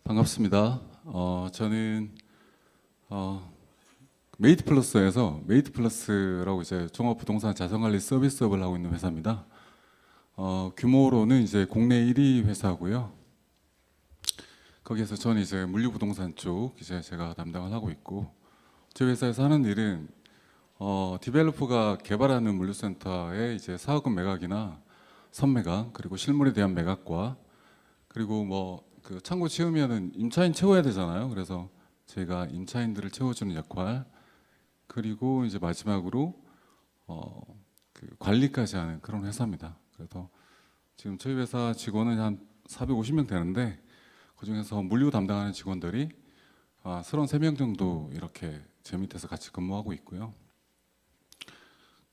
반갑습니다. 저는 메이트플러스에서 메이트플러스라고 이제 종합부동산 자산관리 서비스업을 하고 있는 회사입니다. 규모로는 이제 국내 1위 회사고요. 거기에서 저는 이제 물류부동산 쪽 이제 제가 담당을 하고 있고, 저희 회사에서 하는 일은 디벨로퍼가 개발하는 물류센터의 이제 사업금 매각이나 선매각, 그리고 실물에 대한 매각과, 그리고 뭐 그 창고 채우면은 임차인 채워야 되잖아요. 그래서 저희가 임차인들을 채워주는 역할, 그리고 이제 마지막으로 그 관리까지 하는 그런 회사입니다. 그래서 지금 저희 회사 직원은 한 450명 되는데, 그 중에서 물류 담당하는 직원들이 33명 정도 이렇게 제 밑에서 같이 근무하고 있고요.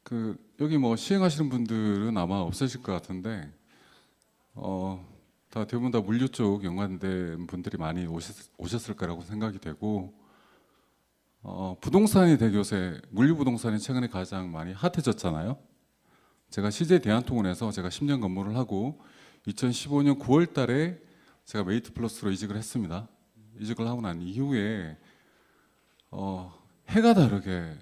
그 여기 뭐 시행하시는 분들은 아마 없으실 것 같은데, 다 대부분 다 물류 쪽 연관된 분들이 많이 오셨을 거라고 생각이 되고, 부동산이 되게 요새 물류 부동산이 최근에 가장 많이 핫해졌잖아요. 제가 CJ 대한통운에서 제가 10년 근무를 하고 2015년 9월 달에 제가 메이트플러스로 이직을 했습니다. 이직을 하고 난 이후에 해가 다르게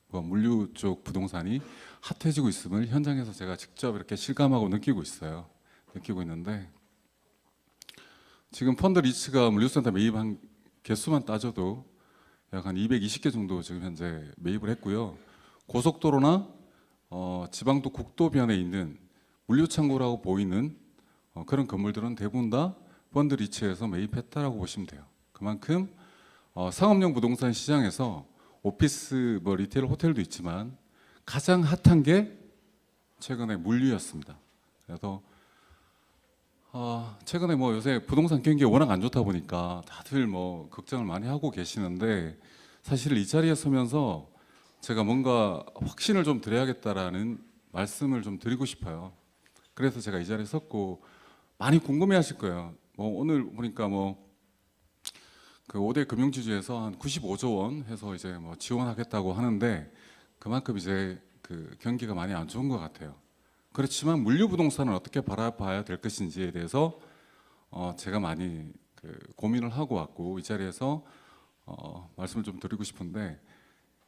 물류 쪽 부동산이 핫해지고 있음을 현장에서 제가 직접 이렇게 실감하고 느끼고 있는데, 지금 펀드 리츠가 물류센터 매입한 개수만 따져도 약 한 220개 정도 지금 현재 매입을 했고요. 고속도로나 지방도 국도변에 있는 물류창고라고 보이는 그런 건물들은 대부분 다 펀드 리츠에서 매입했다라고 보시면 돼요. 그만큼 상업용 부동산 시장에서 오피스, 뭐 리테일, 호텔도 있지만 가장 핫한 게 최근에 물류였습니다. 그래서 최근에 뭐 요새 부동산 경기가 워낙 안 좋다 보니까 다들 뭐 걱정을 많이 하고 계시는데, 사실 이 자리에 서면서 제가 뭔가 확신을 좀 드려야겠다라는 말씀을 좀 드리고 싶어요. 그래서 제가 이 자리에 섰고, 많이 궁금해하실 거예요. 뭐 오늘 보니까 뭐 그 5대 금융지주에서 한 95조 원 해서 이제 뭐 지원하겠다고 하는데, 그만큼 이제 그 경기가 많이 안 좋은 것 같아요. 그렇지만 물류부동산을 어떻게 바라봐야 될 것인지에 대해서 제가 많이 그 고민을 하고 왔고, 이 자리에서 말씀을 좀 드리고 싶은데,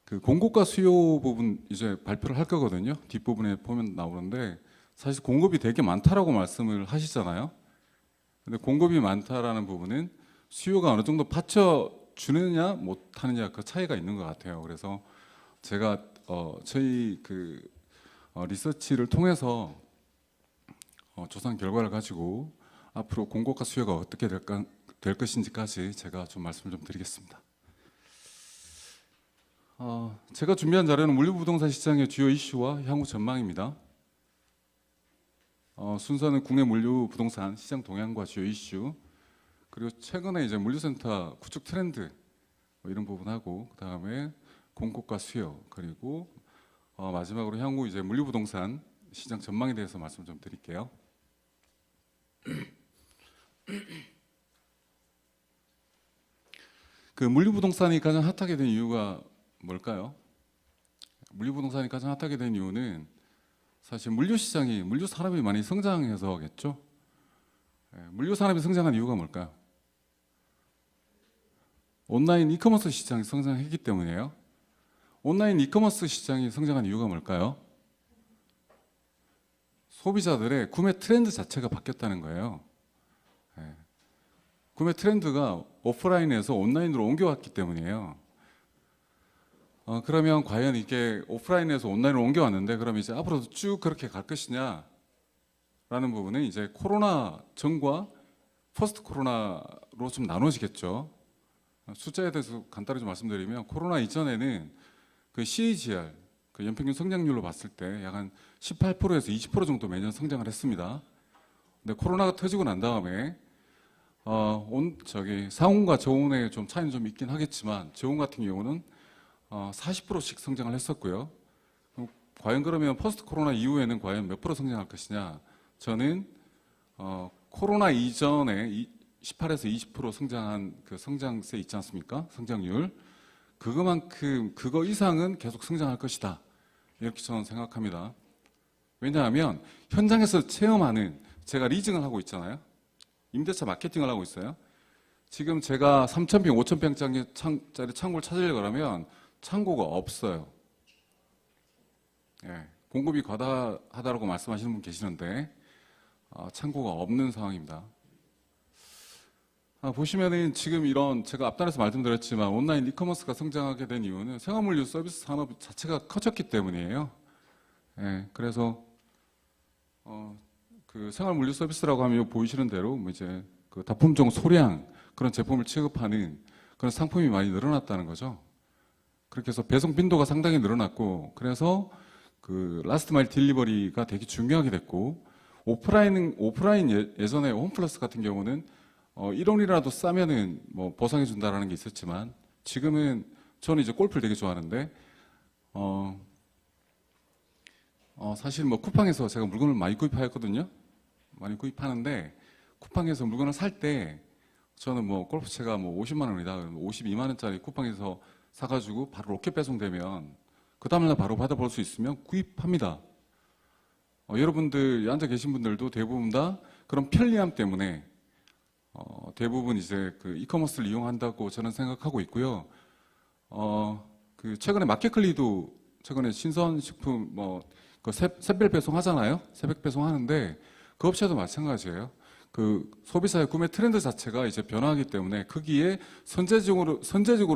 그 공급과 수요 부분 이제 발표를 할 거거든요. 뒷부분에 보면 나오는데, 사실 공급이 되게 많다라고 말씀을 하시잖아요. 근데 공급이 많다라는 부분은 수요가 어느 정도 받쳐주느냐 못하느냐 그 차이가 있는 것 같아요. 그래서 제가 저희 그 리서치를 통해서 조사한 결과를 가지고 앞으로 공급과 수요가 어떻게 될 것인지까지 제가 좀 말씀을 좀 드리겠습니다. 제가 준비한 자료는 물류부동산 시장의 주요 이슈와 향후 전망입니다. 순서는 국내 물류부동산 시장 동향과 주요 이슈, 그리고 최근에 이제 물류센터 구축 트렌드 뭐 이런 부분하고, 그 다음에 공급과 수요, 그리고 마지막으로 향후 이제 물류부동산 시장 전망에 대해서 말씀 좀 드릴게요. 그 물류부동산이 가장 핫하게 된 이유가 뭘까요? 물류부동산이 가장 핫하게 된 이유는 사실 물류시장이, 물류산업이 많이 성장해서겠죠. 물류산업이 성장한 이유가 뭘까요? 온라인 이커머스 시장이 성장했기 때문이에요. 온라인 이커머스 시장이 성장한 이유가 뭘까요? 소비자들의 구매 트렌드 자체가 바뀌었다는 거예요. 구매 트렌드가 오프라인에서 온라인으로 옮겨왔기 때문이에요. 그러면 과연 이게 오프라인에서 온라인으로 옮겨왔는데, 그럼 이제 앞으로도 쭉 그렇게 갈 것이냐 라는 부분은 이제 코로나 전과 포스트 코로나로 좀 나눠지겠죠. 숫자에 대해서 간단히 좀 말씀드리면, 코로나 이전에는 그 CAGR, 그 연평균 성장률로 봤을 때 약 한 18%에서 20% 정도 매년 성장을 했습니다. 근데 코로나가 터지고 난 다음에 상온과 저온의 좀 차이는 좀 있긴 하겠지만, 저온 같은 경우는 40%씩 성장을 했었고요. 과연 그러면 포스트 코로나 이후에는 과연 몇 프로 성장할 것이냐? 저는 코로나 이전에 18에서 20% 성장한 그 성장세 있지 않습니까? 성장률. 그거 이상은 계속 성장할 것이다. 이렇게 저는 생각합니다. 왜냐하면 현장에서 체험하는, 제가 리징을 하고 있잖아요. 임대차 마케팅을 하고 있어요. 지금 제가 3,000평, 5,000평짜리 창고를 찾으려고 그러면 창고가 없어요. 예, 공급이 과다하다고 말씀하시는 분 계시는데 창고가 없는 상황입니다. 보시면은 지금 이런 제가 앞단에서 말씀드렸지만 온라인 이커머스가 성장하게 된 이유는 생활물류 서비스 산업 자체가 커졌기 때문이에요. 예, 그래서 그 생활물류 서비스라고 하면 보이시는 대로 뭐 이제 그 다품종 소량 그런 제품을 취급하는 그런 상품이 많이 늘어났다는 거죠. 그렇게 해서 배송 빈도가 상당히 늘어났고, 그래서 그 라스트 마일 딜리버리가 되게 중요하게 됐고, 오프라인 예전에 홈플러스 같은 경우는 1원이라도 싸면은 뭐 보상해 준다라는 게 있었지만, 지금은 저는 이제 골프를 되게 좋아하는데 사실 뭐 쿠팡에서 제가 물건을 많이 구입하였거든요. 많이 구입하는데 쿠팡에서 물건을 살 때 저는 뭐 골프채가 뭐 50만 원이다, 52만 원짜리 쿠팡에서 사가지고 바로 로켓 배송되면 그 다음날 바로 받아볼 수 있으면 구입합니다. 여러분들 앉아 계신 분들도 대부분 다 그런 편리함 때문에 대부분 이제 그 이커머스를 이용한다고 저는 생각하고 있고요. 그 최근에 마켓클리도 최근에 신선식품 그 새벽 배송 하잖아요. 새벽 배송 하는데 그 업체도 마찬가지예요. 그 소비자의 구매 트렌드 자체가 이제 변화하기 때문에 거기에 선제적으로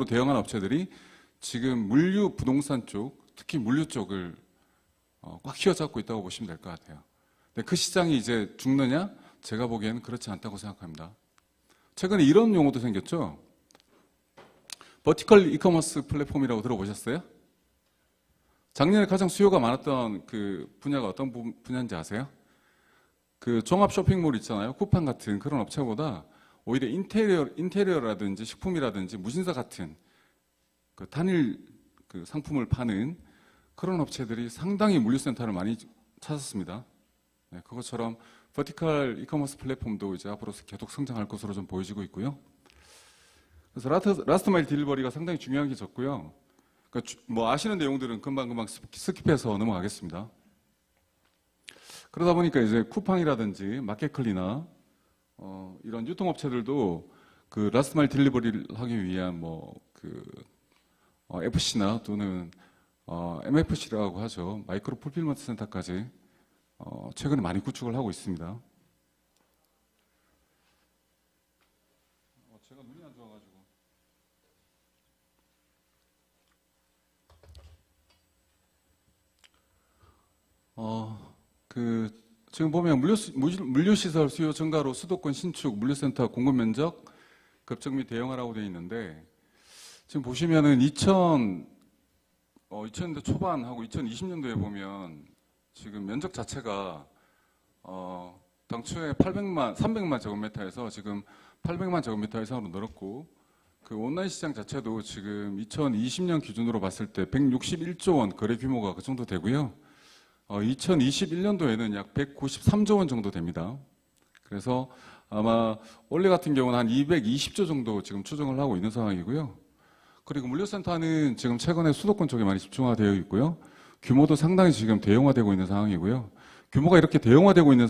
대응한 업체들이 지금 물류 부동산 쪽, 특히 물류 쪽을 꽉 휘어잡고 있다고 보시면 될 것 같아요. 근데 그 시장이 이제 죽느냐? 제가 보기에는 그렇지 않다고 생각합니다. 최근에 이런 용어도 생겼죠. 버티컬 이커머스 플랫폼이라고 들어보셨어요? 작년에 가장 수요가 많았던 그 분야가 어떤 분야인지 아세요? 그 종합 쇼핑몰 있잖아요. 쿠팡 같은 그런 업체보다 오히려 인테리어라든지 식품이라든지 무신사 같은 그 단일 그 상품을 파는 그런 업체들이 상당히 물류센터를 많이 찾았습니다. 네, 그것처럼 버티컬 이커머스 플랫폼도 이제 앞으로 계속 성장할 것으로 좀 보여지고 있고요. 그래서 라스트 마일 딜리버리가 상당히 중요한 게 졌고요. 그러니까 뭐 아시는 내용들은 금방 스킵해서 넘어가겠습니다. 그러다 보니까 이제 쿠팡이라든지 마켓클리나 이런 유통업체들도 그 라스트 마일 딜리버리를 하기 위한 FC나 또는 MFC라고 하죠. 마이크로 풀필먼트 센터까지 최근에 많이 구축을 하고 있습니다. 제가 눈이 안 좋아가지고. 지금 보면 물류시설 수요 증가로 수도권 신축, 물류센터 공급 면적 급증 및 대형화라고 되어 있는데, 지금 보시면은 2000년대 초반하고 2020년도에 보면 지금 면적 자체가 당초에 300만 제곱미터에서 지금 800만 제곱미터 이상으로 늘었고, 그 온라인 시장 자체도 지금 2020년 기준으로 봤을 때 161조 원 거래 규모가 그 정도 되고요. 2021년도에는 약 193조 원 정도 됩니다. 그래서 아마 올해 같은 경우는 한 220조 정도 지금 추정을 하고 있는 상황이고요. 그리고 물류센터는 지금 최근에 수도권 쪽에 많이 집중화되어 있고요. 규모도 상당히 지금 대형화되고 있는 상황이고요. 규모가 이렇게 대형화되고 있는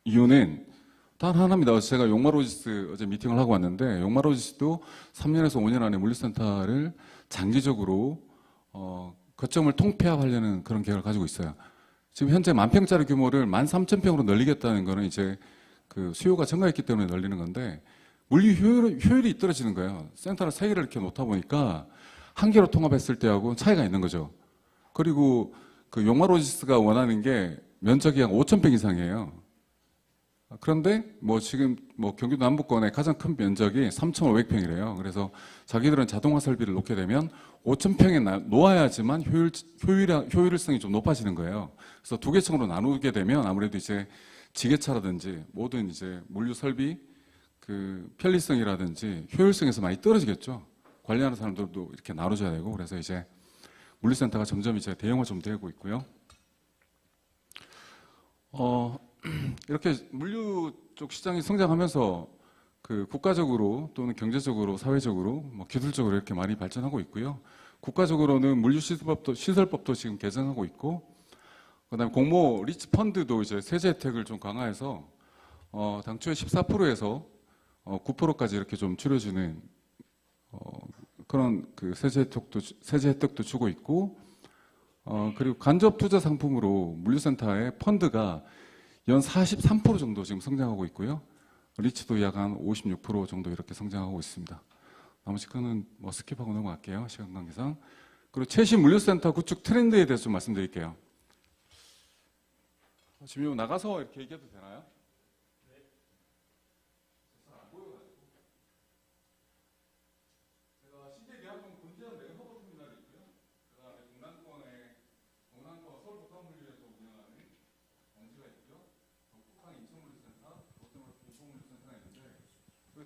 이유는 단 하나입니다. 제가 용마로지스 어제 미팅을 하고 왔는데, 용마로지스도 3년에서 5년 안에 물류센터를 장기적으로 거점을 통폐합하려는 그런 계획을 가지고 있어요. 지금 현재 10,000평짜리 규모를 13,000평으로 늘리겠다는 거는 이제 그 수요가 증가했기 때문에 늘리는 건데, 물류 효율이 떨어지는 거예요. 센터를 3개를 이렇게 놓다 보니까 한 개로 통합했을 때하고 차이가 있는 거죠. 그리고 그 용마로지스가 원하는 게 면적이 한 5,000평 이상이에요. 그런데 지금 경기도 남부권의 가장 큰 면적이 3,500평이래요. 그래서 자기들은 자동화 설비를 놓게 되면 5,000평에 놓아야지만 효율성이 좀 높아지는 거예요. 그래서 두 개 층으로 나누게 되면 아무래도 이제 지게차라든지 모든 이제 물류 설비 그 편리성이라든지 효율성에서 많이 떨어지겠죠. 관리하는 사람들도 이렇게 나눠줘야 되고, 그래서 이제 물류센터가 점점 이제 대형화 좀 되고 있고요. 이렇게 물류 쪽 시장이 성장하면서 그 국가적으로 또는 경제적으로, 사회적으로, 기술적으로 이렇게 많이 발전하고 있고요. 국가적으로는 물류시설법도 지금 개정하고 있고, 그다음에 공모 리츠 펀드도 이제 세제 혜택을 좀 강화해서 당초에 14%에서 9%까지 이렇게 좀 줄여주는 그런 그 세제 혜택도 주고 있고, 그리고 간접 투자 상품으로 물류센터의 펀드가 연 43% 정도 지금 성장하고 있고요. 리츠도 약 한 56% 정도 이렇게 성장하고 있습니다. 나머지 거는 뭐 스킵하고 넘어갈게요. 시간 관계상. 그리고 최신 물류센터 구축 트렌드에 대해서 좀 말씀드릴게요. 지금 나가서 이렇게 얘기해도 되나요?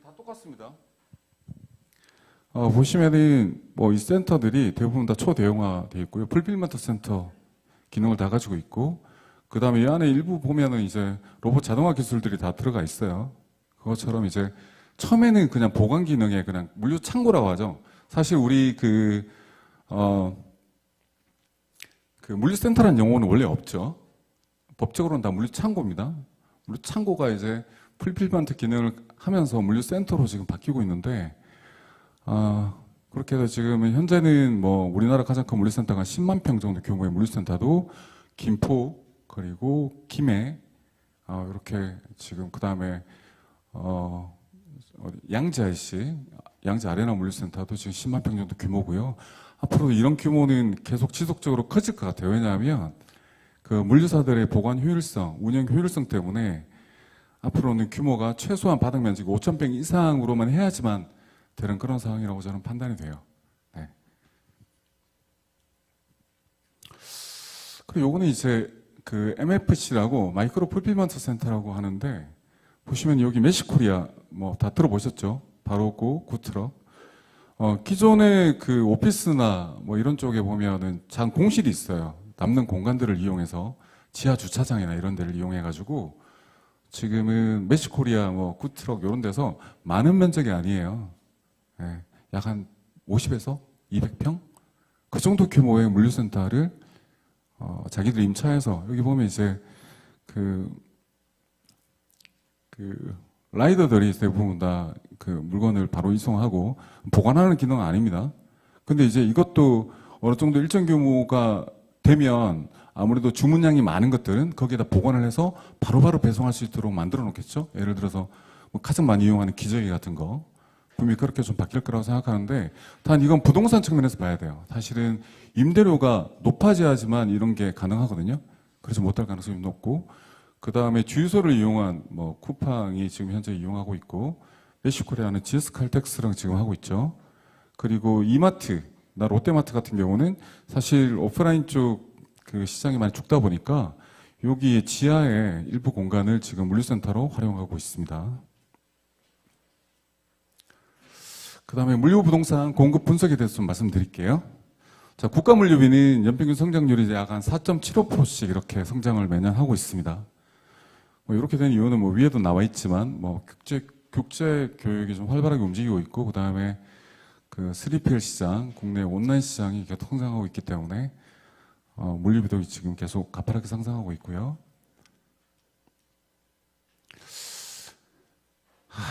다 똑같습니다. 보시면은 뭐 이 센터들이 대부분 다 초대형화되어 있고요. 풀필먼트 센터 기능을 다 가지고 있고, 그 다음에 이 안에 일부 보면은 이제 로봇 자동화 기술들이 다 들어가 있어요. 그것처럼 이제 처음에는 그냥 보관 기능에 그냥 물류 창고라고 하죠. 사실 우리 그 물류센터라는 용어는 원래 없죠. 법적으로는 다 물류 창고입니다. 물류 창고가 이제 풀필먼트 기능을 하면서 물류센터로 지금 바뀌고 있는데, 그렇게 해서 지금 현재는 뭐 우리나라 가장 큰 물류센터가 10만 평 정도 규모의 물류센터도 김포 그리고 김해 이렇게 지금 그 다음에 양재 IC, 양재 아레나 물류센터도 지금 10만 평 정도 규모고요. 앞으로 이런 규모는 계속 지속적으로 커질 것 같아요. 왜냐하면 그 물류사들의 보관 효율성, 운영 효율성 때문에 앞으로는 규모가 최소한 바닥 면적 5,000평 이상으로만 해야지만 되는 그런 상황이라고 저는 판단이 돼요. 네. 그리고 요거는 이제 그 MFC라고 마이크로 풀필먼트 센터라고 하는데, 보시면 여기 메시코리아 뭐 다 들어보셨죠? 바로고 구트럭. 기존의 그 오피스나 뭐 이런 쪽에 보면은 장 공실이 있어요. 남는 공간들을 이용해서 지하 주차장이나 이런 데를 이용해 가지고 지금은 메시코리아 뭐 구트럭 이런 데서 많은 면적이 아니에요. 네, 약 한 50에서 200평? 그 정도 규모의 물류센터를 자기들 임차해서, 여기 보면 이제 그 라이더들이 대부분 다 그 물건을 바로 이송하고 보관하는 기능은 아닙니다. 근데 이제 이것도 어느 정도 일정 규모가 되면 아무래도 주문량이 많은 것들은 거기에다 보관을 해서 바로바로 배송할 수 있도록 만들어 놓겠죠. 예를 들어서 뭐 가장 많이 이용하는 기저귀 같은 거 분명히 그렇게 좀 바뀔 거라고 생각하는데, 단 이건 부동산 측면에서 봐야 돼요. 사실은 임대료가 높아져야지만 이런 게 가능하거든요. 그래서 못할 가능성이 높고, 그 다음에 주유소를 이용한 뭐 쿠팡이 지금 현재 이용하고 있고, 메시코리아는 GS 칼텍스랑 지금 하고 있죠. 그리고 이마트, 나 롯데마트 같은 경우는 사실 오프라인 쪽 그 시장이 많이 죽다 보니까 여기 지하에 일부 공간을 지금 물류센터로 활용하고 있습니다. 그 다음에 물류부동산 공급 분석에 대해서 좀 말씀드릴게요. 자, 국가물류비는 연평균 성장률이 약 한 4.75%씩 이렇게 성장을 매년 하고 있습니다. 뭐 이렇게 된 이유는 뭐 위에도 나와 있지만 뭐 국제 교육이 좀 활발하게 움직이고 있고, 그 다음에 그 3PL 시장, 국내 온라인 시장이 계속 성장하고 있기 때문에 물류비도 지금 계속 가파르게 상승하고 있고요.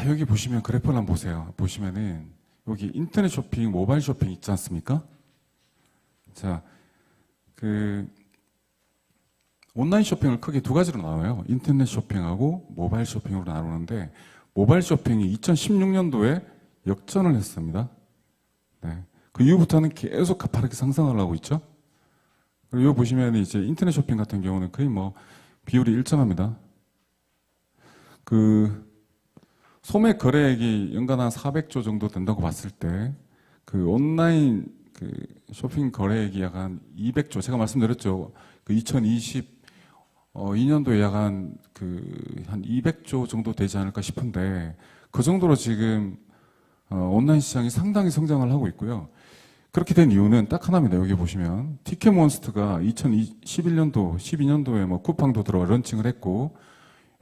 여기 보시면 그래프를 한번 보세요. 보시면은 여기 인터넷 쇼핑, 모바일 쇼핑 있지 않습니까? 자, 그 온라인 쇼핑을 크게 두 가지로 나눠요. 인터넷 쇼핑하고 모바일 쇼핑으로 나누는데, 모바일 쇼핑이 2016년도에 역전을 했습니다. 네. 그 이후부터는 계속 가파르게 상승을 하고 있죠. 그리고 여기 보시면 이제 인터넷 쇼핑 같은 경우는 거의 뭐 비율이 일정합니다. 그 소매 거래액이 연간 한 400조 정도 된다고 봤을 때, 그 온라인 그 쇼핑 거래액이 약 한 200조, 제가 말씀드렸죠. 그 2022년도에 약 한 200조 정도 되지 않을까 싶은데, 그 정도로 지금 온라인 시장이 상당히 성장을 하고 있고요. 그렇게 된 이유는 딱 하나입니다. 여기 보시면 티켓몬스터가 2011년도, 12년도에 뭐 쿠팡도 들어와 런칭을 했고,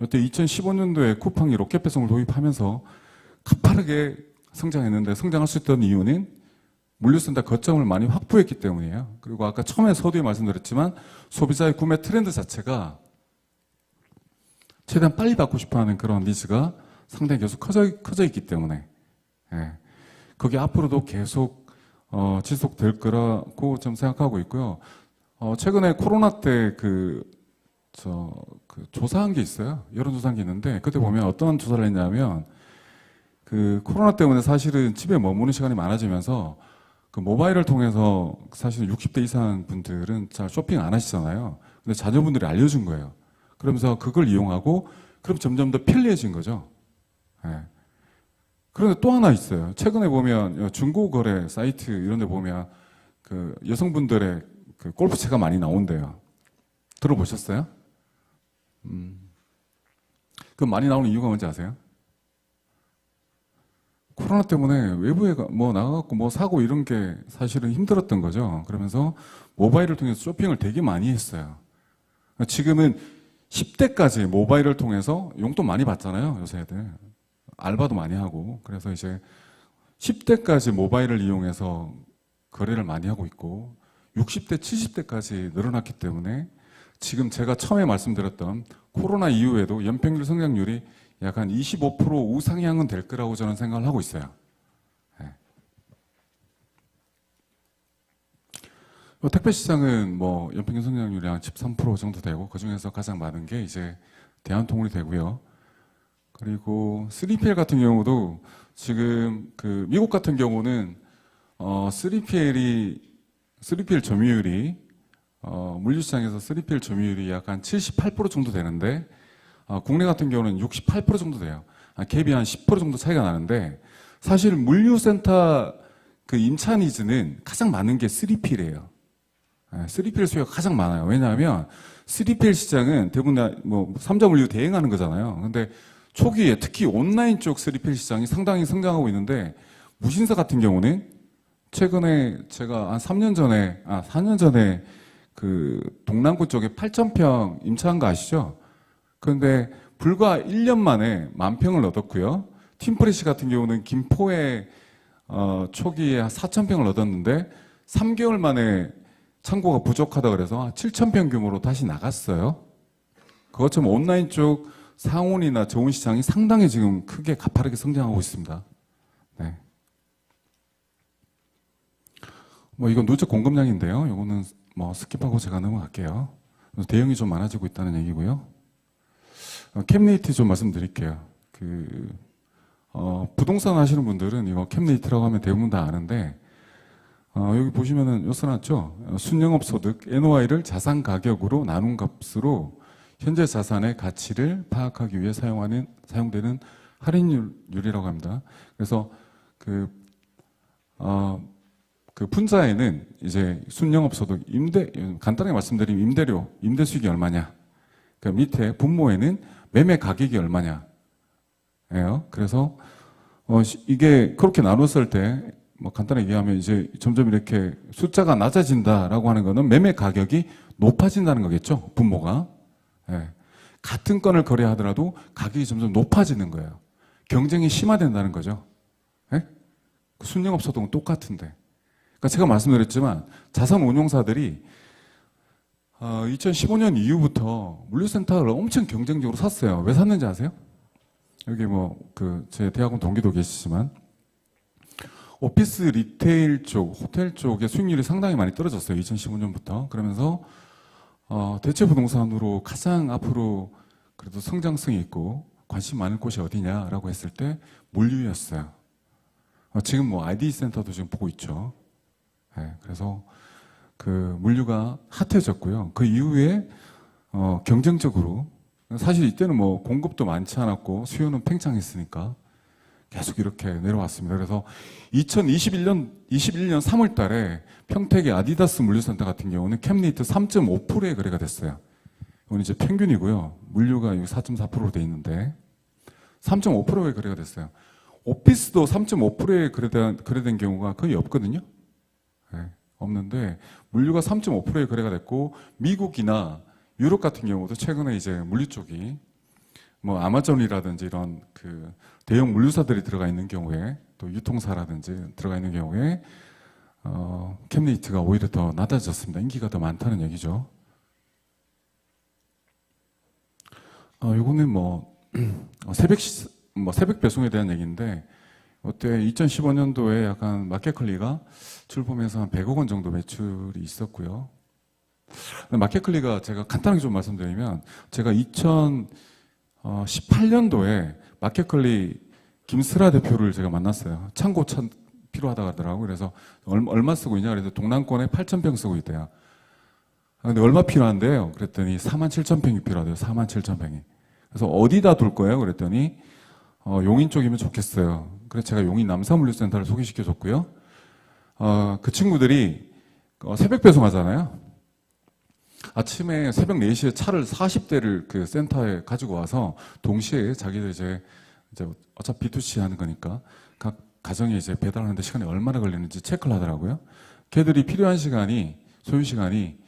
이때 2015년도에 쿠팡이 로켓 배송을 도입하면서 가파르게 성장했는데, 성장할 수 있던 이유는 물류센터 거점을 많이 확보했기 때문이에요. 그리고 아까 처음에 서두에 말씀드렸지만 소비자의 구매 트렌드 자체가 최대한 빨리 받고 싶어하는 그런 니즈가 상당히 계속 커져 있기 때문에 예. 그게 앞으로도 계속 지속될 거라고 좀 생각하고 있고요. 최근에 코로나 때 조사한 게 있어요. 여론조사한 게 있는데 그때 보면 어떤 조사를 했냐면 그 코로나 때문에 사실은 집에 머무는 시간이 많아지면서 그 모바일을 통해서 사실은 60대 이상 분들은 잘 쇼핑 안 하시잖아요. 근데 자녀분들이 알려준 거예요. 그러면서 그걸 이용하고 그럼 점점 더 편리해진 거죠. 예. 그런데 또 하나 있어요. 최근에 보면 중고거래 사이트 이런 데 보면 그 여성분들의 그 골프채가 많이 나온대요. 들어보셨어요? 그 많이 나오는 이유가 뭔지 아세요? 코로나 때문에 외부에 뭐 나가갖고 뭐 사고 이런 게 사실은 힘들었던 거죠. 그러면서 모바일을 통해서 쇼핑을 되게 많이 했어요. 지금은 10대까지 모바일을 통해서 용돈 많이 받잖아요. 요새 애들. 알바도 많이 하고. 그래서 이제 10대까지 모바일을 이용해서 거래를 많이 하고 있고 60대, 70대까지 늘어났기 때문에 지금 제가 처음에 말씀드렸던 코로나 이후에도 연평균 성장률이 약 한 25% 우상향은 될 거라고 저는 생각을 하고 있어요. 네. 택배 시장은 뭐 연평균 성장률이 한 13% 정도 되고 그 중에서 가장 많은 게 이제 대한통운이 되고요. 그리고 3PL 같은 경우도 지금 그 미국 같은 경우는 3PL 점유율이 물류시장에서 3PL 점유율이 약 한 78% 정도 되는데 국내 같은 경우는 68% 정도 돼요. 갭이 한 10% 정도 차이가 나는데 사실 물류센터 그 임차 니즈는 가장 많은 게 3PL이에요. 3PL 수요가 가장 많아요. 왜냐하면 3PL 시장은 대부분 뭐 3자 물류 대행하는 거잖아요. 근데 초기에 특히 온라인 쪽 3PL 시장이 상당히 성장하고 있는데 무신사 같은 경우는 최근에 제가 한 4년 전에 그 동남구 쪽에 8,000평 임차한 거 아시죠? 그런데 불과 1년 만에 10,000평을 얻었고요. 팀프레시 같은 경우는 김포에 초기에 4,000평을 얻었는데 3개월 만에 창고가 부족하다 그래서 7,000평 규모로 다시 나갔어요. 그것처럼 온라인 쪽 상온이나 저온 시장이 상당히 지금 크게 가파르게 성장하고 있습니다. 네. 뭐 이건 누적 공급량인데요. 이거는 뭐 스킵하고 제가 넘어갈게요. 대형이 좀 많아지고 있다는 얘기고요. 캡레이트 좀 말씀드릴게요. 부동산 하시는 분들은 이거 캡레이트라고 하면 대부분 다 아는데, 여기 보시면은 써놨죠? 순영업 소득, NOI를 자산 가격으로 나눈 값으로 현재 자산의 가치를 파악하기 위해 사용되는 할인율이라고 합니다. 그래서 그 분자에는 이제 순영업 소득, 간단하게 말씀드리면 임대 수익이 얼마냐. 그 밑에 분모에는 매매 가격이 얼마냐예요. 그래서 이게 그렇게 나눴을 때 뭐 간단하게 얘기하면 이제 점점 이렇게 숫자가 낮아진다라고 하는 거는 매매 가격이 높아진다는 거겠죠. 분모가. 예. 같은 건을 거래하더라도 가격이 점점 높아지는 거예요. 경쟁이 심화된다는 거죠. 예? 순영업 소득은 똑같은데. 그러니까 제가 말씀드렸지만 자산 운용사들이 2015년 이후부터 물류센터를 엄청 경쟁적으로 샀어요. 왜 샀는지 아세요? 여기 제 대학원 동기도 계시지만 오피스 리테일 쪽, 호텔 쪽의 수익률이 상당히 많이 떨어졌어요. 2015년부터. 그러면서 대체 부동산으로 가장 앞으로 그래도 성장성이 있고 관심 많을 곳이 어디냐라고 했을 때 물류였어요. 지금 뭐 ID 센터도 지금 보고 있죠. 네, 그래서 그 물류가 핫해졌고요. 그 이후에 경쟁적으로 사실 이때는 뭐 공급도 많지 않았고 수요는 팽창했으니까 계속 이렇게 내려왔습니다. 그래서 2021년 3월 달에 평택의 아디다스 물류센터 같은 경우는 캡레이트 3.5%에 거래가 됐어요. 이건 이제 평균이고요. 물류가 4.4%로 돼 있는데 3.5%에 거래가 됐어요. 오피스도 3.5%에 거래된 경우가 거의 없거든요. 네, 없는데 물류가 3.5%에 거래가 됐고 미국이나 유럽 같은 경우도 최근에 이제 물류 쪽이 뭐 아마존이라든지 이런 그 대형 물류사들이 들어가 있는 경우에 또 유통사라든지 들어가 있는 경우에 캡레이트가 오히려 더 낮아졌습니다. 인기가 더 많다는 얘기죠. 요거는 뭐 뭐 새벽 배송에 대한 얘기인데 그때 2015년도에 약간 마켓컬리가 출범해서 한 100억 원 정도 매출이 있었고요. 마켓컬리가 제가 간단하게 좀 말씀드리면 제가 2018년도에 마켓컬리 김슬아 대표를 제가 만났어요. 창고 필요하다고 하더라고요. 그래서 얼마 쓰고 있냐 그래서 동남권에 8,000평 쓰고 있대요. 근데 얼마 필요한데요? 그랬더니 47,000평이 필요하대요. 47,000평이. 그래서 어디다 둘 거예요? 그랬더니 용인 쪽이면 좋겠어요. 그래서 제가 용인 남사물류센터를 소개시켜 줬고요. 그 친구들이 새벽 배송하잖아요. 아침에 새벽 4시에 차를 40대를 그 센터에 가지고 와서 동시에 자기들 이제 어차피 B2C 하는 거니까 각 가정에 이제 배달하는데 시간이 얼마나 걸리는지 체크를 하더라고요. 걔들이 필요한 시간이 소요 시간이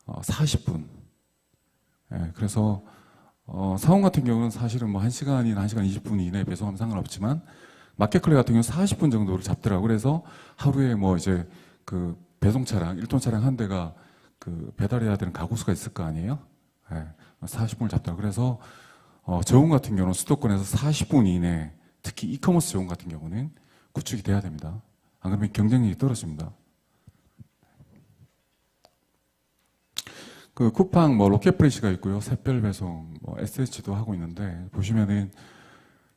40분. 예, 그래서 사원 같은 경우는 사실은 뭐 1시간이나 1시간 20분 이내에 배송하면 상관없지만 마켓컬리 같은 경우는 40분 정도를 잡더라고요. 그래서 하루에 뭐 이제 그 배송 차량, 1톤 차량 한 대가 그 배달해야 되는 가구수가 있을 거 아니에요? 예, 40분을 잡더라고요. 그래서 저온 같은 경우는 수도권에서 40분 이내, 특히 이커머스 저온 같은 경우는 구축이 돼야 됩니다. 안 그러면 경쟁력이 떨어집니다. 그 쿠팡 뭐 로켓프레시가 있고요. 샛별 배송, 뭐 SH도 하고 있는데 보시면은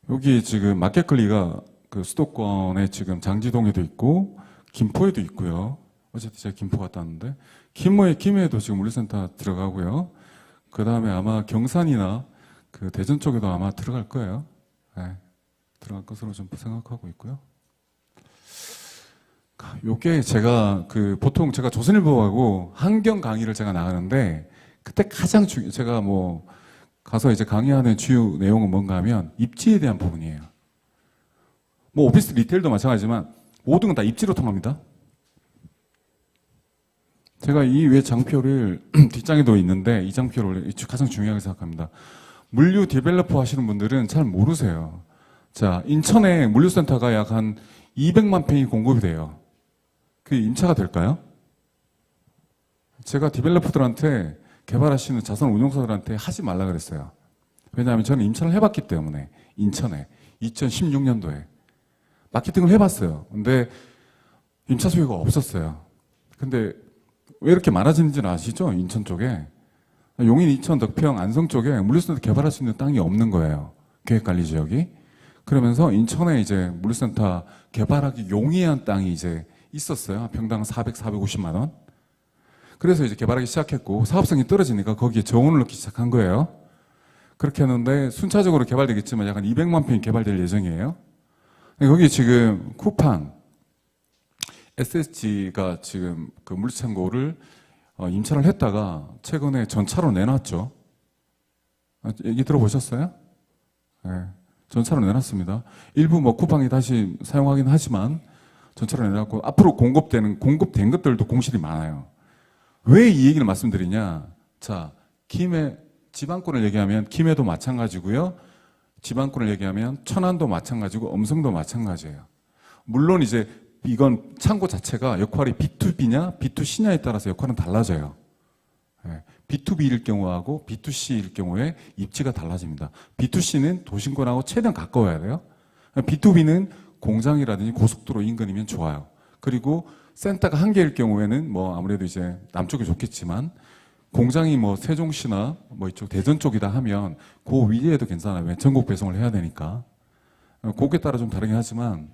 여기 지금 마켓컬리가 그 수도권에 지금 장지동에도 있고 김포에도 있고요. 어쨌든 제가 김포 갔다 왔는데 김해에도 지금 물류센터 들어가고요. 그 다음에 아마 경산이나 그 대전 쪽에도 아마 들어갈 거예요. 네, 들어갈 것으로 좀 생각하고 있고요. 요게 제가 보통 제가 조선일보하고 환경 강의를 제가 나가는데 그때 가장 제가 뭐 가서 이제 강의하는 주요 내용은 뭔가 하면 입지에 대한 부분이에요. 뭐 오피스 리테일도 마찬가지지만 모든 건 다 입지로 통합니다. 제가 이 외 장표를 뒷장에도 있는데 이 장표를 가장 중요하게 생각합니다. 물류 디벨로퍼 하시는 분들은 잘 모르세요. 자, 인천에 물류센터가 약 한 200만 평이 공급이 돼요. 그게 임차가 될까요? 제가 디벨로퍼들한테 개발하시는 자산 운용사들한테 하지 말라 그랬어요. 왜냐하면 저는 임차를 해봤기 때문에 인천에 2016년도에 마케팅을 해봤어요. 근데 임차 수요가 없었어요. 근데 왜 이렇게 많아지는지는 아시죠? 인천 쪽에 용인, 이천, 덕평, 안성 쪽에 물류센터 개발할 수 있는 땅이 없는 거예요. 계획관리 지역이. 그러면서 인천에 이제 물류센터 개발하기 용이한 땅이 이제 있었어요. 평당 400, 450만 원. 그래서 이제 개발하기 시작했고 사업성이 떨어지니까 거기에 정원을 넣기 시작한 거예요. 그렇게 했는데 순차적으로 개발되겠지만 약간 200만 평이 개발될 예정이에요. 거기 지금 쿠팡, SSG가 지금 그 물류창고를 임차를 했다가 최근에 전차로 내놨죠. 얘기 들어보셨어요? 네, 전차로 내놨습니다. 일부 뭐 쿠팡이 다시 사용하긴 하지만 전차로 내놨고 앞으로 공급된 것들도 공실이 많아요. 왜 이 얘기를 말씀드리냐? 자, 지방권을 얘기하면 김해도 마찬가지고요. 지방권을 얘기하면 천안도 마찬가지고 엄성도 마찬가지예요. 물론 이제 이건 창고 자체가 역할이 B2B냐 B2C냐에 따라서 역할은 달라져요. B2B일 경우하고 B2C일 경우에 입지가 달라집니다. B2C는 도심권하고 최대한 가까워야 돼요. B2B는 공장이라든지 고속도로 인근이면 좋아요. 그리고 센터가 한 개일 경우에는 뭐 아무래도 이제 남쪽이 좋겠지만 공장이 뭐 세종시나 뭐 이쪽 대전 쪽이다 하면 그 위에도 괜찮아요. 왜 전국 배송을 해야 되니까. 그거에 따라 좀 다르긴 하지만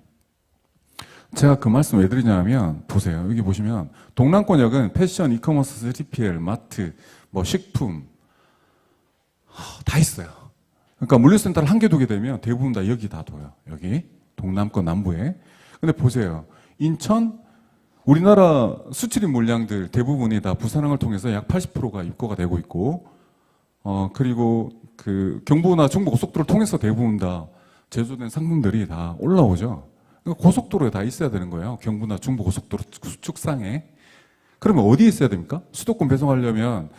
제가 그 말씀 왜 드리냐면 보세요. 여기 보시면 동남권역은 패션, 이커머스, 3PL, 마트, 뭐 식품 다 있어요. 그러니까 물류센터를 한 개 두게 되면 대부분 다 여기 다 둬요. 여기 동남권 남부에. 근데 보세요. 인천 우리나라 수출입 물량들 대부분이 다 부산항을 통해서 약 80%가 입고가 되고 있고 그리고 그 경부나 중부 고속도로를 통해서 대부분 다 제조된 상품들이 다 올라오죠. 고속도로에 다 있어야 되는 거예요. 경부나 중부 고속도로 축상에. 그러면 어디에 있어야 됩니까? 수도권 배송하려면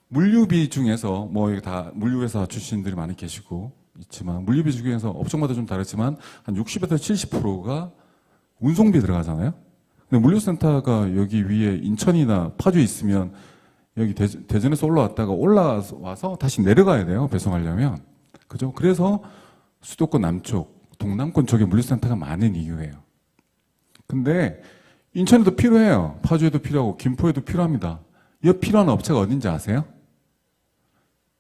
물류비 중에서 뭐 여기 다 물류회사 출신들이 많이 계시고 있지만 물류비 중에서 업종마다 좀 다르지만 한 60에서 70%가 운송비 들어가잖아요. 근데 물류센터가 여기 위에 인천이나 파주에 있으면 여기 대전에서 올라왔다가 올라와서 다시 내려가야 돼요. 배송하려면. 그죠? 그래서 수도권 남쪽, 동남권 쪽에 물류센터가 많은 이유예요. 근데 인천에도 필요해요. 파주에도 필요하고 김포에도 필요합니다. 이 필요한 업체가 어딘지 아세요?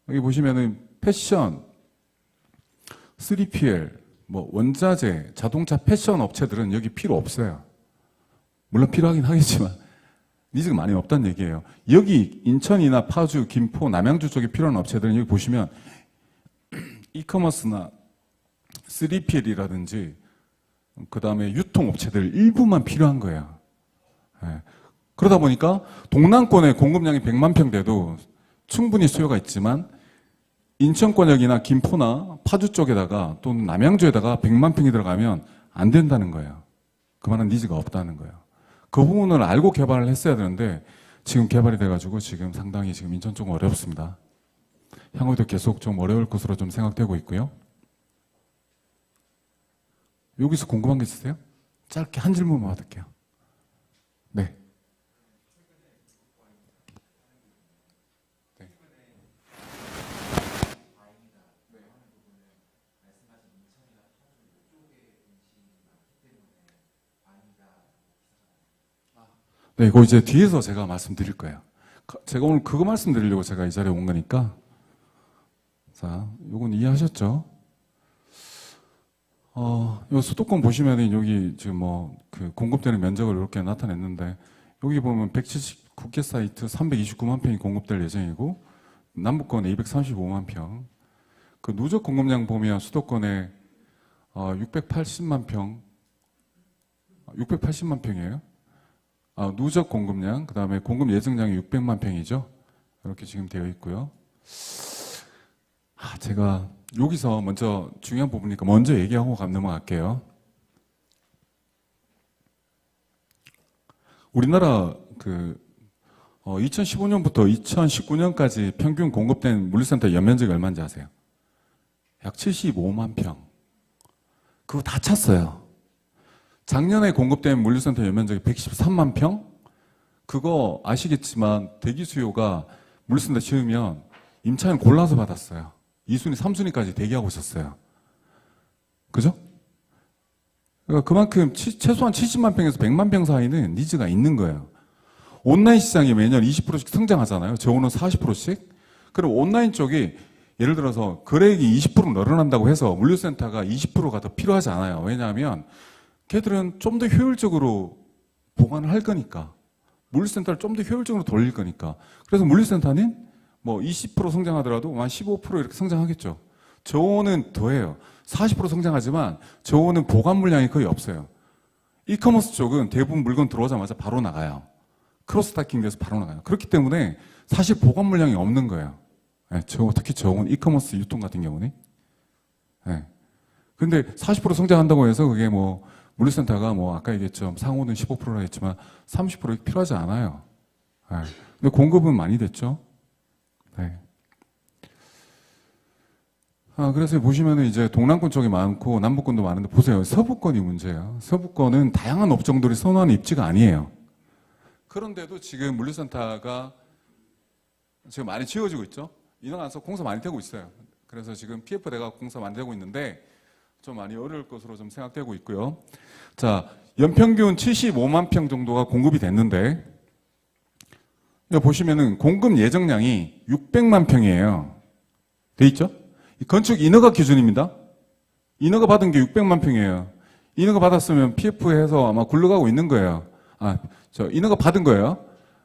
여기 보시면은 패션, 3PL, 뭐 원자재, 자동차 패션 업체들은 여기 필요 없어요. 물론 필요하긴 하겠지만 니즈가 많이 없다는 얘기예요. 여기 인천이나 파주, 김포, 남양주 쪽에 필요한 업체들은 여기 보시면 이커머스나 3PL이라든지 그 다음에 유통업체들 일부만 필요한 거예요. 네. 그러다 보니까 동남권의 공급량이 100만 평 돼도 충분히 수요가 있지만 인천권역이나 김포나 파주 쪽에다가 또는 남양주에다가 100만 평이 들어가면 안 된다는 거예요. 그만한 니즈가 없다는 거예요. 그 부분을 알고 개발을 했어야 되는데 지금 개발이 돼가지고 지금 상당히 지금 인천 쪽은 어렵습니다. 향후에도 계속 좀 어려울 것으로 좀 생각되고 있고요. 여기서 궁금한 게 있으세요? 짧게 한 질문만 받을게요. 네. 네, 이거 이제 뒤에서 제가 말씀드릴 거예요. 제가 오늘 그거 말씀드리려고 제가 이 자리에 온 거니까. 자, 요건 이해하셨죠? 요 수도권 보시면은 여기 지금 뭐 그 공급되는 면적을 이렇게 나타냈는데 여기 보면 170 국계 사이트 329만 평이 공급될 예정이고 남북권에 235만 평. 그 누적 공급량 보면 수도권에 680만 평, 680만 평이에요. 누적 공급량, 그 다음에 공급 예정량이 600만 평이죠. 이렇게 지금 되어 있고요. 제가 여기서 먼저 중요한 부분이니까 먼저 얘기하고 넘어갈게요. 우리나라 2015년부터 2019년까지 평균 공급된 물류센터 연면적이 얼마인지 아세요? 약 75만 평. 그거 다 찼어요. 작년에 공급된 물류센터 연면적이 113만 평? 그거 아시겠지만 대기 수요가 물류센터 지으면 임차인 골라서 받았어요. 2순위, 3순위까지 대기하고 있었어요. 그죠? 그러니까 그만큼 최소한 70만 평에서 100만 평 사이는 니즈가 있는 거예요. 온라인 시장이 매년 20%씩 성장하잖아요. 저거는 40%씩. 그럼 온라인 쪽이 예를 들어서 거래액이 20% 늘어난다고 해서 물류센터가 20%가 더 필요하지 않아요. 왜냐하면 걔들은 좀 더 효율적으로 보관을 할 거니까. 물류센터를 좀 더 효율적으로 돌릴 거니까. 그래서 물류센터는 뭐 20% 성장하더라도 한 15% 이렇게 성장하겠죠. 저거는 더해요. 40% 성장하지만 저거는 보관 물량이 거의 없어요. 이커머스 쪽은 대부분 물건 들어오자마자 바로 나가요. 크로스타킹 돼서 바로 나가요. 그렇기 때문에 사실 보관 물량이 없는 거예요. 네, 특히 저건 이커머스 유통 같은 경우는. 네. 근데 40% 성장한다고 해서 그게 뭐 물류센터가 뭐 아까 얘기했죠. 상호는 15%라 했지만 30% 필요하지 않아요. 네. 근데 공급은 많이 됐죠. 네. 그래서 보시면은 이제 동남권 쪽이 많고 남북권도 많은데 보세요. 서부권이 문제예요. 서부권은 다양한 업종들이 선호하는 입지가 아니에요. 그런데도 지금 물류센터가 지금 많이 지어지고 있죠. 인허가서 공사 많이 되고 있어요. 그래서 지금 PF 대가 공사 많이 되고 있는데 좀 많이 어려울 것으로 좀 생각되고 있고요. 자, 연평균 75만 평 정도가 공급이 됐는데 여기 보시면은 공급 예정량이 600만 평이에요. 돼 있죠? 건축 인허가 기준입니다. 인허가 받은 게 600만 평이에요. 인허가 받았으면 PF 해서 아마 굴러가고 있는 거예요. 인허가 받은 거예요.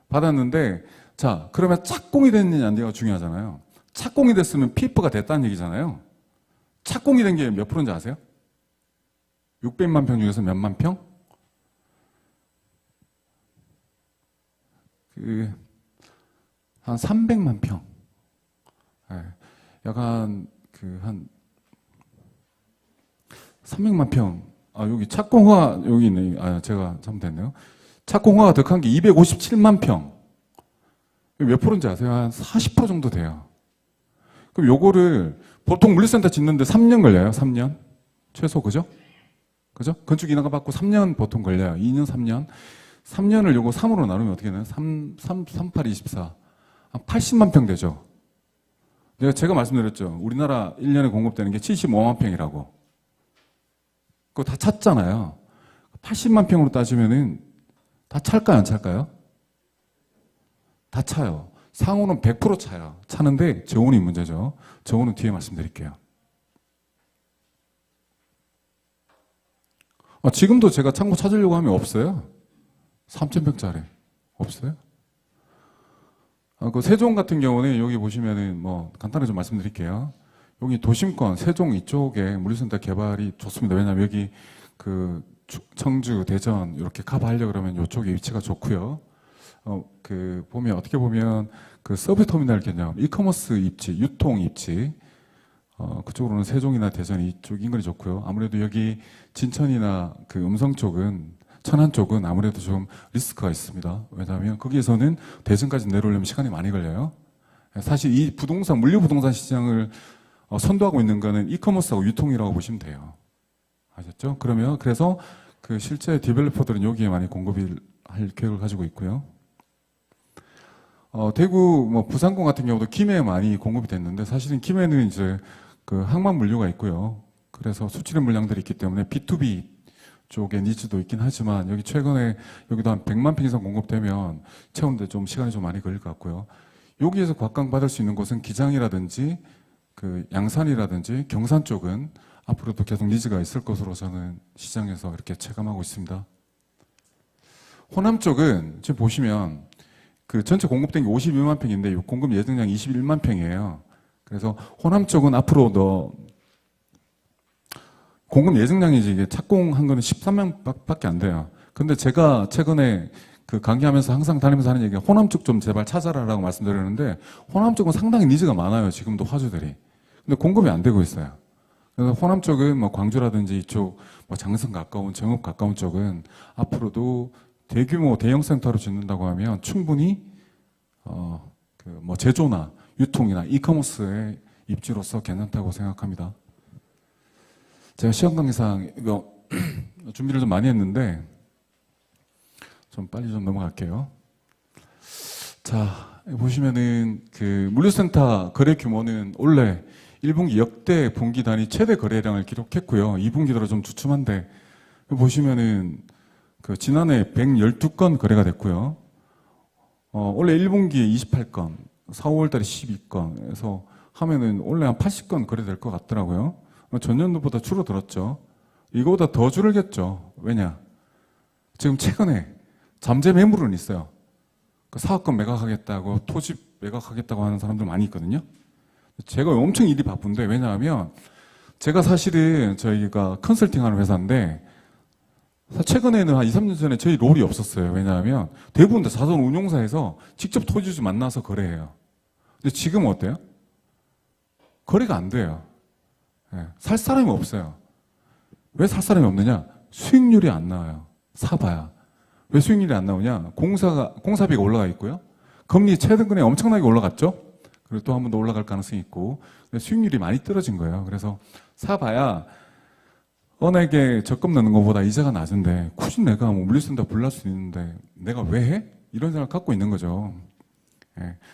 받았는데, 자, 그러면 착공이 됐느냐 안 돼가 중요하잖아요. 착공이 됐으면 PF가 됐다는 얘기잖아요. 착공이 된 게 몇 프로인지 아세요? 600만 평 중에서 몇만 평? 한 300만 평. 네. 약간 한 300만 평. 여기 착공허가 여기 있네. 제가 잘못했네요. 착공허가 득한 게 257만 평. 몇 프로인지 아세요? 한 40% 정도 돼요. 그럼 요거를 보통 물류센터 짓는데 3년 걸려요. 3년. 최소 그죠? 그죠? 건축 인허가 받고 3년 보통 걸려요. 2년, 3년. 3년을 요거 3으로 나누면 어떻게 되나요? 3, 8, 24. 한 80만 평 되죠. 제가 말씀드렸죠. 우리나라 1년에 공급되는 게 75만 평이라고. 그거 다 찼잖아요. 80만 평으로 따지면은 다 찰까요, 안 찰까요? 다 차요. 상호는 100% 차요. 차는데 저온이 문제죠. 저온은 뒤에 말씀드릴게요. 지금도 제가 창고 찾으려고 하면 없어요. 3,000평짜리. 없어요? 그 세종 같은 경우는 여기 보시면은 뭐 간단하게 좀 말씀드릴게요. 여기 도심권, 세종 이쪽에 물류센터 개발이 좋습니다. 왜냐하면 여기 그 청주, 대전 이렇게 커버하려고 그러면 이쪽에 위치가 좋고요. 보면 어떻게 보면 그 서브터미널 개념, 이커머스 입지, 유통 입지, 그쪽으로는 세종이나 대전 이쪽 인근이 좋고요. 아무래도 여기 진천이나 그 음성 쪽은 천안 쪽은 아무래도 좀 리스크가 있습니다. 왜냐하면 거기에서는 대전까지 내려오려면 시간이 많이 걸려요. 사실 이 부동산, 물류 부동산 시장을 선도하고 있는 거는 이커머스하고 유통이라고 보시면 돼요. 아셨죠? 그래서 그 실제 디벨로퍼들은 여기에 많이 공급을 할 계획을 가지고 있고요. 대구, 뭐 부산권 같은 경우도 김해에 많이 공급이 됐는데 사실은 김해는 이제 그 항만 물류가 있고요. 그래서 수출입 물량들이 있기 때문에 B2B 쪽에 니즈도 있긴 하지만 여기 최근에 여기도 한 100만 평 이상 공급되면 채우는데 좀 시간이 좀 많이 걸릴 것 같고요. 여기에서 곽강받을 수 있는 곳은 기장이라든지 그 양산이라든지 경산 쪽은 앞으로도 계속 니즈가 있을 것으로 저는 시장에서 이렇게 체감하고 있습니다. 호남 쪽은 지금 보시면 그 전체 공급된 게 52만 평인데 공급 예정량 21만 평이에요. 그래서 호남 쪽은 앞으로 더 공급 예정량이 이게 착공한 거는 13만 밖에 안 돼요. 근데 제가 최근에 그 강의하면서 항상 다니면서 하는 얘기가 호남 쪽 좀 제발 찾아라라고 말씀드렸는데 호남 쪽은 상당히 니즈가 많아요. 지금도 화주들이. 근데 공급이 안 되고 있어요. 그래서 호남 쪽은 뭐 광주라든지 이쪽 뭐 장성 가까운 정읍 가까운 쪽은 앞으로도 대규모 대형 센터로 짓는다고 하면 충분히 뭐 제조나 유통이나 이커머스의 입지로서 괜찮다고 생각합니다. 제가 시험 강의상 이거 준비를 좀 많이 했는데 좀 빨리 좀 넘어갈게요. 자, 보시면은 그 물류센터 거래 규모는 올해 1분기 역대 분기 단위 최대 거래량을 기록했고요. 2분기 들어 좀 주춤한데 보시면은 그 지난해 112건 거래가 됐고요. 원래 1분기에 28건, 4, 5월달에 12건 해서 하면은 원래 한 80건 거래될 것 같더라고요. 전년도보다 줄어들었죠. 이거보다 더 줄겠죠. 왜냐? 지금 최근에 잠재 매물은 있어요. 그 사업권 매각하겠다고, 토지 매각하겠다고 하는 사람들 많이 있거든요. 제가 엄청 일이 바쁜데, 왜냐하면 제가 사실은 저희가 컨설팅하는 회사인데 최근에는 한 2, 3년 전에 저희 롤이 없었어요. 왜냐하면 대부분 다 자선 운용사에서 직접 토지주 만나서 거래해요. 근데 지금은 어때요? 거래가 안 돼요. 살 사람이 없어요. 왜 살 사람이 없느냐? 수익률이 안 나와요. 사봐야. 왜 수익률이 안 나오냐? 공사비가 올라가 있고요. 금리 최근에 엄청나게 올라갔죠? 그리고 또 한 번 더 올라갈 가능성이 있고. 수익률이 많이 떨어진 거예요. 그래서 사봐야 은행에 적금 넣는 것보다 이자가 낮은데 굳이 내가 뭐 물류센터 불날 수 있는데 내가 왜 해? 이런 생각을 갖고 있는 거죠.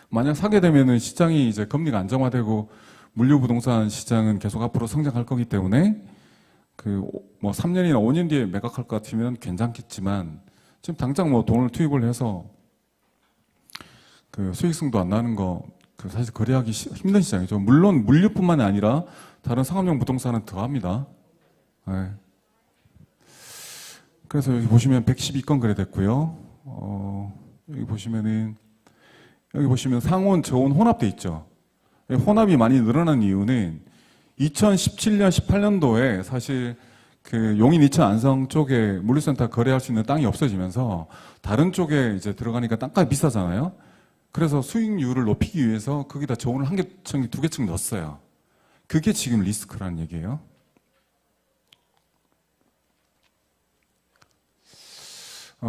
만약 사게 되면은 시장이 이제 금리가 안정화되고 물류 부동산 시장은 계속 앞으로 성장할 거기 때문에 그 뭐 3년이나 5년 뒤에 매각할 것 같으면 괜찮겠지만 지금 당장 뭐 돈을 투입을 해서 그 수익성도 안 나는 거 그 사실 거래하기 힘든 시장이죠. 물론 물류뿐만 아니라 다른 상업용 부동산은 더합니다. 그래서 여기 보시면 112건 거래됐고요. 여기 보시면 상온, 저온 혼합돼 있죠. 혼합이 많이 늘어난 이유는 2017년, 18년도에 사실 그 용인, 이천, 안성 쪽에 물류센터 거래할 수 있는 땅이 없어지면서 다른 쪽에 이제 들어가니까 땅값이 비싸잖아요. 그래서 수익률을 높이기 위해서 거기다 저온을 한 개층, 두 개층 넣었어요. 그게 지금 리스크라는 얘기예요.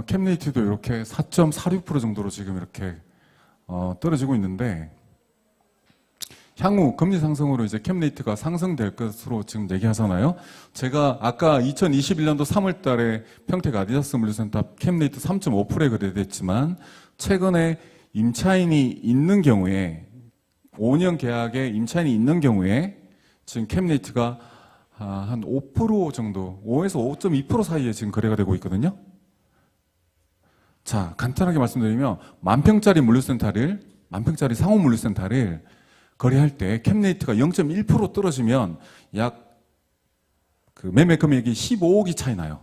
캡레이트도 이렇게 4.46% 정도로 지금 이렇게 떨어지고 있는데 향후 금리 상승으로 이제 캡레이트가 상승될 것으로 지금 얘기하잖아요. 제가 아까 2021년도 3월 달에 평택 아디다스 물류센터 캡레이트 3.5%에 거래됐지만 최근에 임차인이 있는 경우에 5년 계약에 임차인이 있는 경우에 지금 캡레이트가 한 5% 정도, 5에서 5.2% 사이에 지금 거래가 되고 있거든요. 자, 간단하게 말씀드리면 만평짜리 물류센터를, 만평짜리 상호 물류센터를 거래할 때 캡레이트가 0.1% 떨어지면 약 그 매매 금액이 15억이 차이 나요.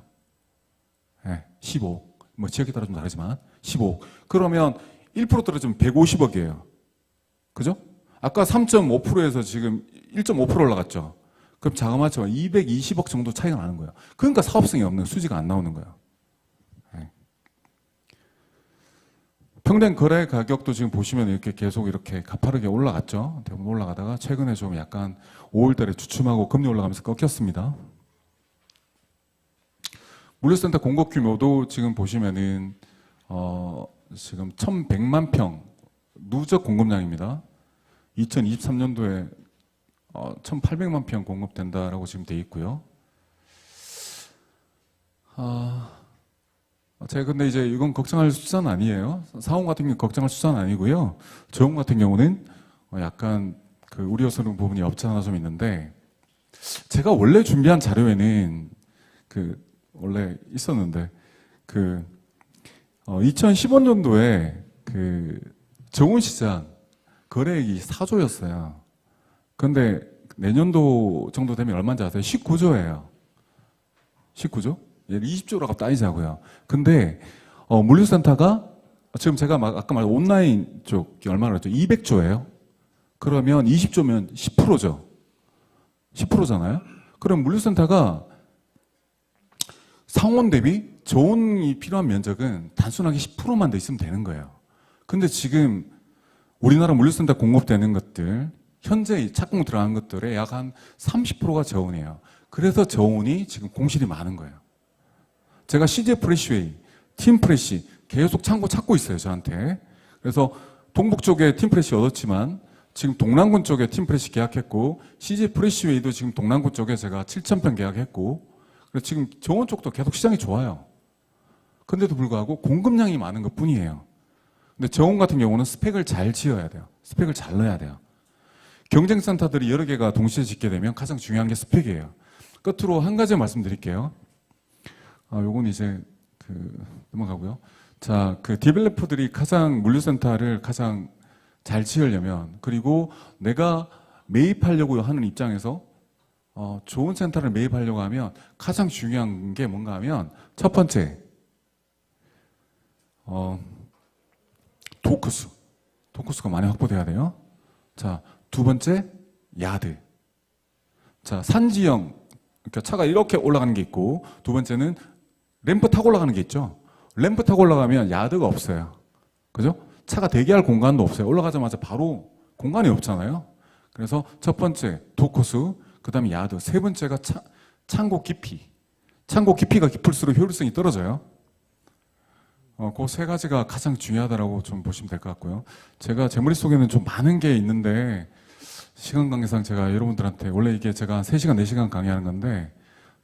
네, 15억. 뭐 지역에 따라 좀 다르지만 15억. 그러면 1% 떨어지면 150억이에요. 그죠? 아까 3.5%에서 지금 1.5% 올라갔죠. 그럼 자그마치 220억 정도 차이가 나는 거예요. 그러니까 사업성이 없는, 수지가 안 나오는 거예요. 네. 평당 거래 가격도 지금 보시면 이렇게 계속 이렇게 가파르게 올라갔죠. 대부분 올라가다가 최근에 좀 약간 5월달에 주춤하고 금리 올라가면서 꺾였습니다. 물류센터 공급 규모도 지금 보시면은 지금 1,100만 평 누적 공급량입니다. 2023년도에 1,800만 평 공급된다라고 지금 돼 있고요. 제가 근데 이제 이건 걱정할 숫자는 아니에요. 사원 같은 경우 걱정할 숫자는 아니고요. 저원 같은 경우는 약간 그 우려스러운 부분이 없지 않아 좀 있는데, 제가 원래 준비한 자료에는 원래 있었는데 2015년도에 저온시장 거래액이 4조였어요. 그런데 내년도 정도 되면 얼마인지 아세요? 19조예요. 19조? 20조라고 따지자고요. 근데 물류센터가 지금 제가 아까 말한 온라인 쪽이 얼마나 그랬죠? 200조예요. 그러면 20조면 10%죠. 10%잖아요. 그럼 물류센터가 상온 대비 저온이 필요한 면적은 단순하게 10%만 더 있으면 되는 거예요. 근데 지금 우리나라 물류센터 공급되는 것들, 현재 착공 들어간 것들의 약 한 30%가 저온이에요. 그래서 저온이 지금 공실이 많은 거예요. 제가 CJ 프레시웨이, 팀 프레시 계속 창고 찾고 있어요, 저한테. 그래서 동북 쪽에 팀 프레시 얻었지만 지금 동남군 쪽에 팀 프레시 계약했고, CJ 프레시웨이도 지금 동남군 쪽에 제가 7,000평 계약했고, 그래서 지금 저온 쪽도 계속 시장이 좋아요. 근데도 불구하고 공급량이 많은 것 뿐이에요. 근데 저온 같은 경우는 스펙을 잘 지어야 돼요. 스펙을 잘 넣어야 돼요. 경쟁센터들이 여러 개가 동시에 짓게 되면 가장 중요한 게 스펙이에요. 끝으로 한 가지 말씀드릴게요. 요건 이제 넘어가고요. 자, 디벨로퍼들이 가장 물류센터를 가장 잘 지으려면, 그리고 내가 매입하려고 하는 입장에서 좋은 센터를 매입하려고 하면 가장 중요한 게 뭔가 하면, 첫 번째 도크수가 많이 확보돼야 돼요. 자, 두 번째 야드. 자, 산지형, 그러니까 차가 이렇게 올라가는 게 있고, 두 번째는 램프 타고 올라가는 게 있죠. 램프 타고 올라가면 야드가 없어요. 그죠? 차가 대기할 공간도 없어요. 올라가자마자 바로 공간이 없잖아요. 그래서 첫 번째 도커수, 그 다음에 야드, 세 번째가 창고 깊이. 창고 깊이가 깊을수록 효율성이 떨어져요. 그 세 가지가 가장 중요하다고 좀 보시면 될 것 같고요. 제가 제 머릿속에는 좀 많은 게 있는데, 시간 관계상 제가 여러분들한테, 원래 이게 제가 한 3시간, 4시간 강의하는 건데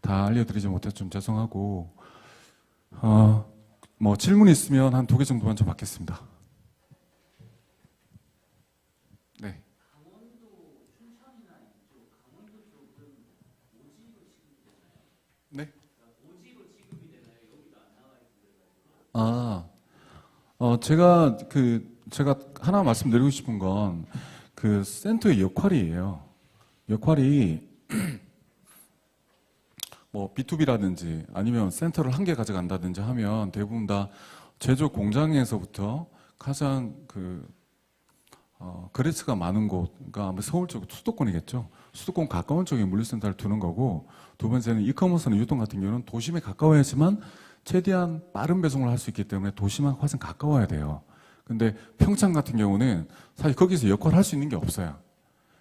다 알려드리지 못해서 좀 죄송하고, 뭐 질문 있으면 한 2개 정도만 좀 받겠습니다. 네. 네. 제가 하나 말씀드리고 싶은 건 센터의 역할이에요. 역할이 뭐 B2B라든지 아니면 센터를 한 개 가져간다든지 하면 대부분 다 제조 공장에서부터 가장 거래처가 많은 곳, 그러니까 아마 서울 쪽 수도권이겠죠. 수도권 가까운 쪽에 물류센터를 두는 거고, 두 번째는 이커머스나 유통 같은 경우는 도심에 가까워야지만 최대한 빠른 배송을 할 수 있기 때문에 도심에 훨씬 가까워야 돼요. 근데 평창 같은 경우는 사실 거기서 역할을 할 수 있는 게 없어요.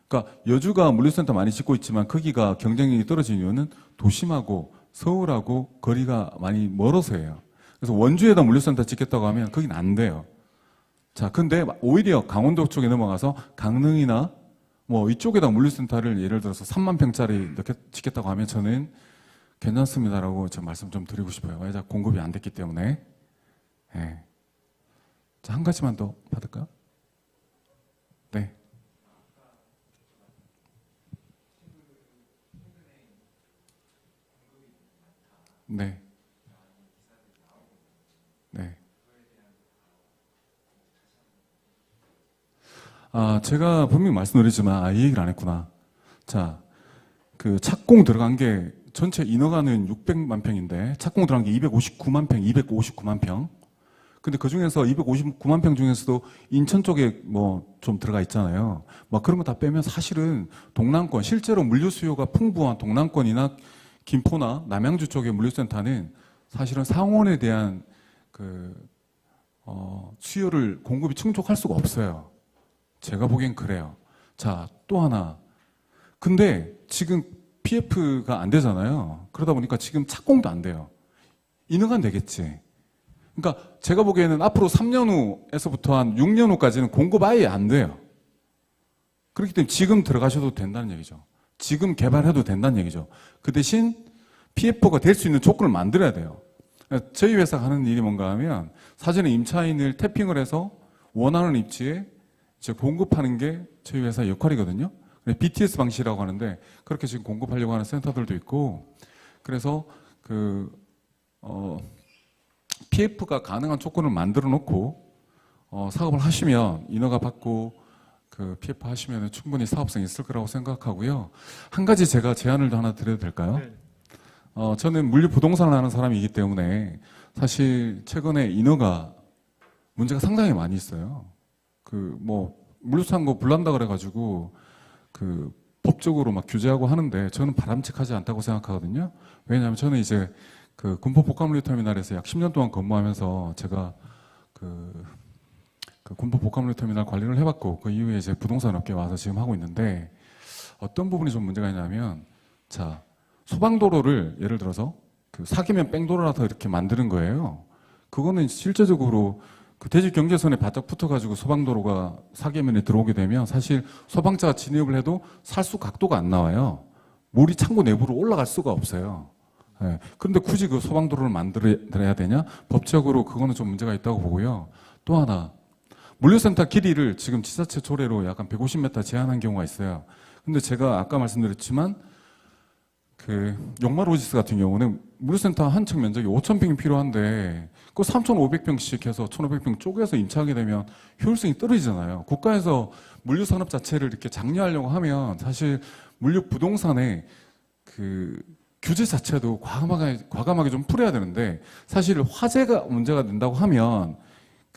그러니까 여주가 물류센터 많이 짓고 있지만 거기가 경쟁력이 떨어진 이유는 도심하고 서울하고 거리가 많이 멀어서예요. 그래서 원주에다 물류센터 짓겠다고 하면 거긴 안 돼요. 자, 근데 오히려 강원도 쪽에 넘어가서 강릉이나 뭐 이쪽에다 물류센터를 예를 들어서 3만 평짜리 이렇게 짓겠다고 하면 저는 괜찮습니다라고 저 말씀 좀 드리고 싶어요. 왜냐, 공급이 안 됐기 때문에. 네. 자, 한 가지만 더 받을까요? 네. 네. 네. 제가 분명히 말씀드리지만, 이 얘기를 안 했구나. 자, 그 착공 들어간 게 전체 인허가는 600만 평인데, 착공 들어간 게 259만 평, 259만 평. 근데 그 중에서 259만 평 중에서도 인천 쪽에 뭐 좀 들어가 있잖아요. 막 그런 거 다 빼면 사실은 동남권, 실제로 물류 수요가 풍부한 동남권이나 김포나 남양주 쪽의 물류센터는 사실은 상온에 대한 수요를 공급이 충족할 수가 없어요. 제가 보기엔 그래요. 자, 또 하나. 근데 지금 PF가 안 되잖아요. 그러다 보니까 지금 착공도 안 돼요. 인허가는 되겠지. 그러니까 제가 보기에는 앞으로 3년 후에서부터 한 6년 후까지는 공급 아예 안 돼요. 그렇기 때문에 지금 들어가셔도 된다는 얘기죠. 지금 개발해도 된다는 얘기죠. 그 대신 PF가 될 수 있는 조건을 만들어야 돼요. 저희 회사가 하는 일이 뭔가 하면 사전에 임차인을 태핑을 해서 원하는 입지에 이제 공급하는 게 저희 회사의 역할이거든요. BTS 방식이라고 하는데 그렇게 지금 공급하려고 하는 센터들도 있고, 그래서 PF가 가능한 조건을 만들어 놓고 사업을 하시면 인허가 받고 PF 하시면 충분히 사업성이 있을 거라고 생각하고요. 한 가지 제가 제안을 하나 드려도 될까요? 네. 저는 물류 부동산을 하는 사람이기 때문에 사실 최근에 인허가 문제가 상당히 많이 있어요. 물류창고 불난다 그래가지고 법적으로 막 규제하고 하는데 저는 바람직하지 않다고 생각하거든요. 왜냐하면 저는 이제 군포 복합물류터미널에서 약 10년 동안 근무하면서 제가 군포 복합물류터미널 관리를 해봤고, 그 이후에 이제 부동산 업계에 와서 지금 하고 있는데, 어떤 부분이 좀 문제가 있냐면, 자, 소방도로를 예를 들어서 사기면 뺑도로라서 이렇게 만드는 거예요. 그거는 실제적으로 대지 경계선에 바짝 붙어가지고 소방도로가 사계면에 들어오게 되면 사실 소방차가 진입을 해도 살수 각도가 안 나와요. 물이 창고 내부로 올라갈 수가 없어요. 네. 그런데 굳이 그 소방도로를 만들어야 되냐? 법적으로 그거는 좀 문제가 있다고 보고요. 또 하나, 물류센터 길이를 지금 지자체 조례로 약간 150m 제한한 경우가 있어요. 근데 제가 아까 말씀드렸지만 용말 오지스 같은 경우는 물류센터 한 층 면적이 5,000평이 필요한데 그 3,500평씩 해서 1,500평 쪼개서 임차하게 되면 효율성이 떨어지잖아요. 국가에서 물류산업 자체를 이렇게 장려하려고 하면 사실 물류 부동산의 규제 자체도 과감하게 좀 풀어야 되는데, 사실 화재가 문제가 된다고 하면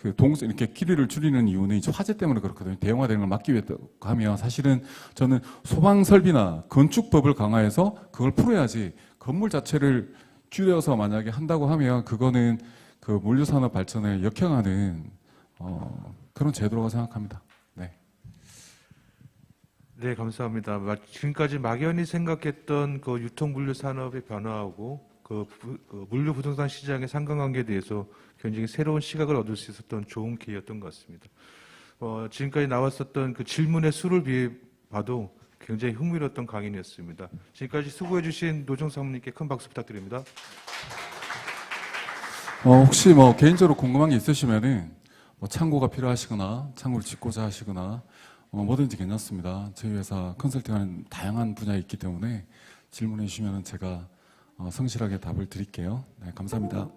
이렇게 길이를 줄이는 이유는 이제 화재 때문에 그렇거든요. 대형화되는 걸 막기 위해 하면 사실은 저는 소방 설비나 건축법을 강화해서 그걸 풀어야지, 건물 자체를 줄여서 만약에 한다고 하면 그거는 물류산업 발전에 역행하는 그런 제도라고 생각합니다. 네. 네, 감사합니다. 지금까지 막연히 생각했던 유통 물류 산업의 변화하고 물류 부동산 시장의 상관관계에 대해서 굉장히 새로운 시각을 얻을 수 있었던 좋은 기회였던 것 같습니다. 지금까지 나왔었던 질문의 수를 비해 봐도 굉장히 흥미로웠던 강연이었습니다. 지금까지 수고해주신 노정 사모님께 큰 박수 부탁드립니다. 혹시 개인적으로 궁금한 게 있으시면은 창고가 필요하시거나 창고를 짓고자 하시거나 뭐든지 괜찮습니다. 저희 회사 컨설팅하는 다양한 분야에 있기 때문에 질문해 주시면 제가 성실하게 답을 드릴게요. 네, 감사합니다.